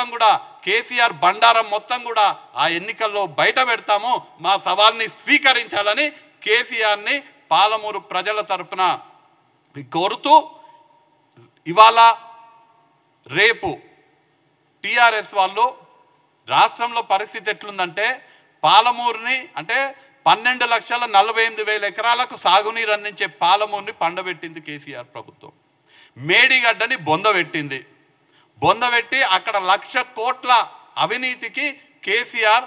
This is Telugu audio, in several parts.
కూడా కేసీఆర్ బండారం మొత్తం కూడా ఆ ఎన్నికల్లో బయట పెడతాము, మా సవాల్ని స్వీకరించాలని కేసీఆర్ని పాలమూరు ప్రజల తరపున కోరుతూ ఇవాళ రేపు టీఆర్ఎస్ వాళ్ళు రాష్ట్రంలో పరిస్థితి ఎట్లుందంటే పాలమూరుని అంటే 12,48,000 ఎకరాలకు సాగునీరు అందించే పాలమూరుని పండబెట్టింది కేసీఆర్ ప్రభుత్వం. మేడిగడ్డని బొందబెట్టింది. బొందబెట్టి అక్కడ 1,00,000 కోట్ల అవినీతికి కేసీఆర్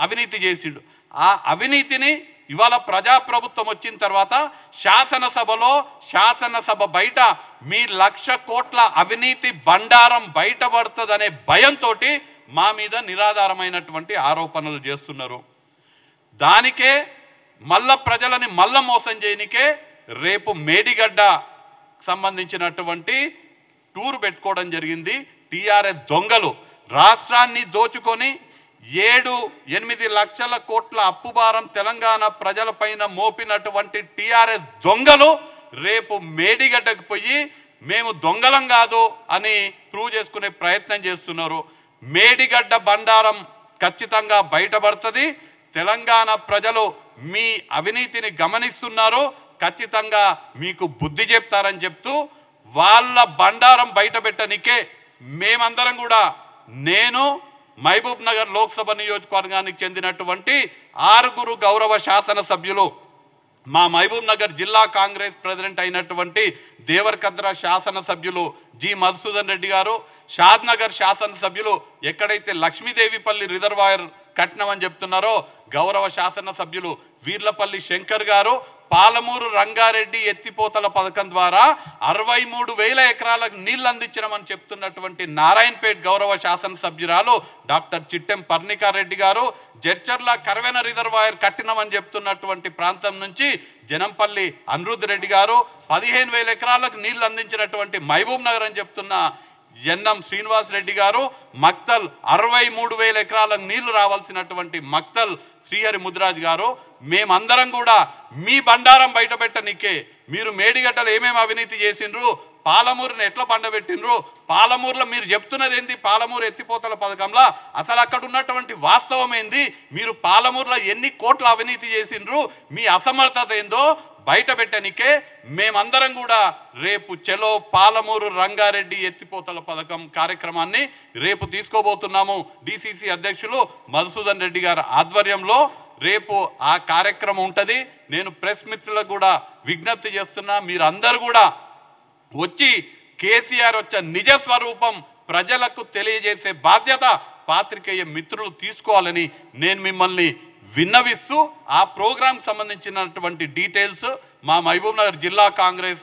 అవినీతి చేసిండు. ఆ అవినీతిని ఇవాళ ప్రజాప్రభుత్వం వచ్చిన తర్వాత శాసనసభ బయట మీ 1,00,000 కోట్ల అవినీతి బండారం బయటపడుతుందనే భయంతో మా మీద నిరాధారమైనటువంటి ఆరోపణలు చేస్తున్నారు. దానికే మళ్ళా ప్రజలని మళ్ళా మోసం చేయనికే రేపు మేడిగడ్డ సంబంధించినటువంటి టూర్ పెట్టుకోవడం జరిగింది. టీఆర్ఎస్ దొంగలు రాష్ట్రాన్ని దోచుకొని 7-8 లక్షల కోట్ల అప్పుభారం తెలంగాణ ప్రజలపైన మోపినటువంటి టీఆర్ఎస్ దొంగలు రేపు మేడిగడ్డకు పోయి మేము దొంగలం కాదు అని ప్రూవ్ చేసుకునే ప్రయత్నం చేస్తున్నారు. మేడిగడ్డ బండారం ఖచ్చితంగా బయటపడుతుంది. తెలంగాణ ప్రజలు మీ అవినీతిని గమనిస్తున్నారు, ఖచ్చితంగా మీకు బుద్ధి చెప్తారని చెప్తూ వాళ్ళ బండారం బయటపెట్టనికే మేమందరం కూడా నేను మహబూబ్ నగర్ లోక్సభ నియోజకవర్గానికి చెందినటువంటి 6 గౌరవ శాసనసభ్యులు, మా మహబూబ్ నగర్ జిల్లా కాంగ్రెస్ ప్రెసిడెంట్ అయినటువంటి దేవరకద్ర శాసనసభ్యులు జి మధుసూదన్ రెడ్డి గారు, షాద్నగర్ శాసనసభ్యులు ఎక్కడైతే లక్ష్మీదేవిపల్లి రిజర్వాయర్ కట్టినామని చెప్తున్నారో గౌరవ శాసనసభ్యులు వీర్లపల్లి శంకర్ గారు, పాలమూరు రంగారెడ్డి ఎత్తిపోతల పథకం ద్వారా 63,000 ఎకరాలకు నీళ్లు అందించినామని చెప్తున్నటువంటి నారాయణపేట్ గౌరవ శాసనసభ్యురాలు డాక్టర్ చిట్టెం పర్ణికారెడ్డి గారు, జడ్చర్ల కరవెన రిజర్వాయర్ కట్టినామని చెప్తున్నటువంటి ప్రాంతం నుంచి జనంపల్లి అనిరుద్ రెడ్డి గారు, 15,000 ఎకరాలకు నీళ్లు అందించినటువంటి మహబూబ్ నగర్ అని చెప్తున్న ఎన్ఎం శ్రీనివాస్ రెడ్డి గారు, మక్తల్ 63,000 ఎకరాలకు నీళ్లు రావాల్సినటువంటి మక్తల్ శ్రీహరి ముదిరాజ్ గారు, మేమందరం కూడా మీ బండారం బయటపెట్టనికే మీరు మేడిగడ్డలు ఏమేమి అవినీతి చేసిండ్రు, పాలమూరుని ఎట్లా పండబెట్టిండ్రు, పాలమూరులో మీరు చెప్తున్నది ఏంది, పాలమూరు ఎత్తిపోతల పథకంలో అసలు అక్కడ ఉన్నటువంటి వాస్తవం ఏంది, మీరు పాలమూరులో ఎన్ని కోట్ల అవినీతి చేసిండ్రు, మీ అసమర్థత ఏందో బయట పెట్టనికే మేమందరం కూడా రేపు చెలో పాలమూరు రంగారెడ్డి ఎత్తిపోతల పథకం కార్యక్రమాన్ని రేపు తీసుకోబోతున్నాము. డిసిసి అధ్యక్షులు మధుసూదన్ రెడ్డి గారి ఆధ్వర్యంలో రేపు ఆ కార్యక్రమం ఉంటుంది. నేను ప్రెస్ మిత్రులకు కూడా విజ్ఞప్తి చేస్తున్నా, మీరందరూ కూడా వచ్చి కేసీఆర్ వచ్చే నిజ స్వరూపం ప్రజలకు తెలియజేసే బాధ్యత పాత్రికేయ మిత్రులు తీసుకోవాలని నేను మిమ్మల్ని విన్నవిస్తూ ఆ ప్రోగ్రాం సంబంధించినటువంటి డీటెయిల్స్ మా మహబూబ్ నగర్ జిల్లా కాంగ్రెస్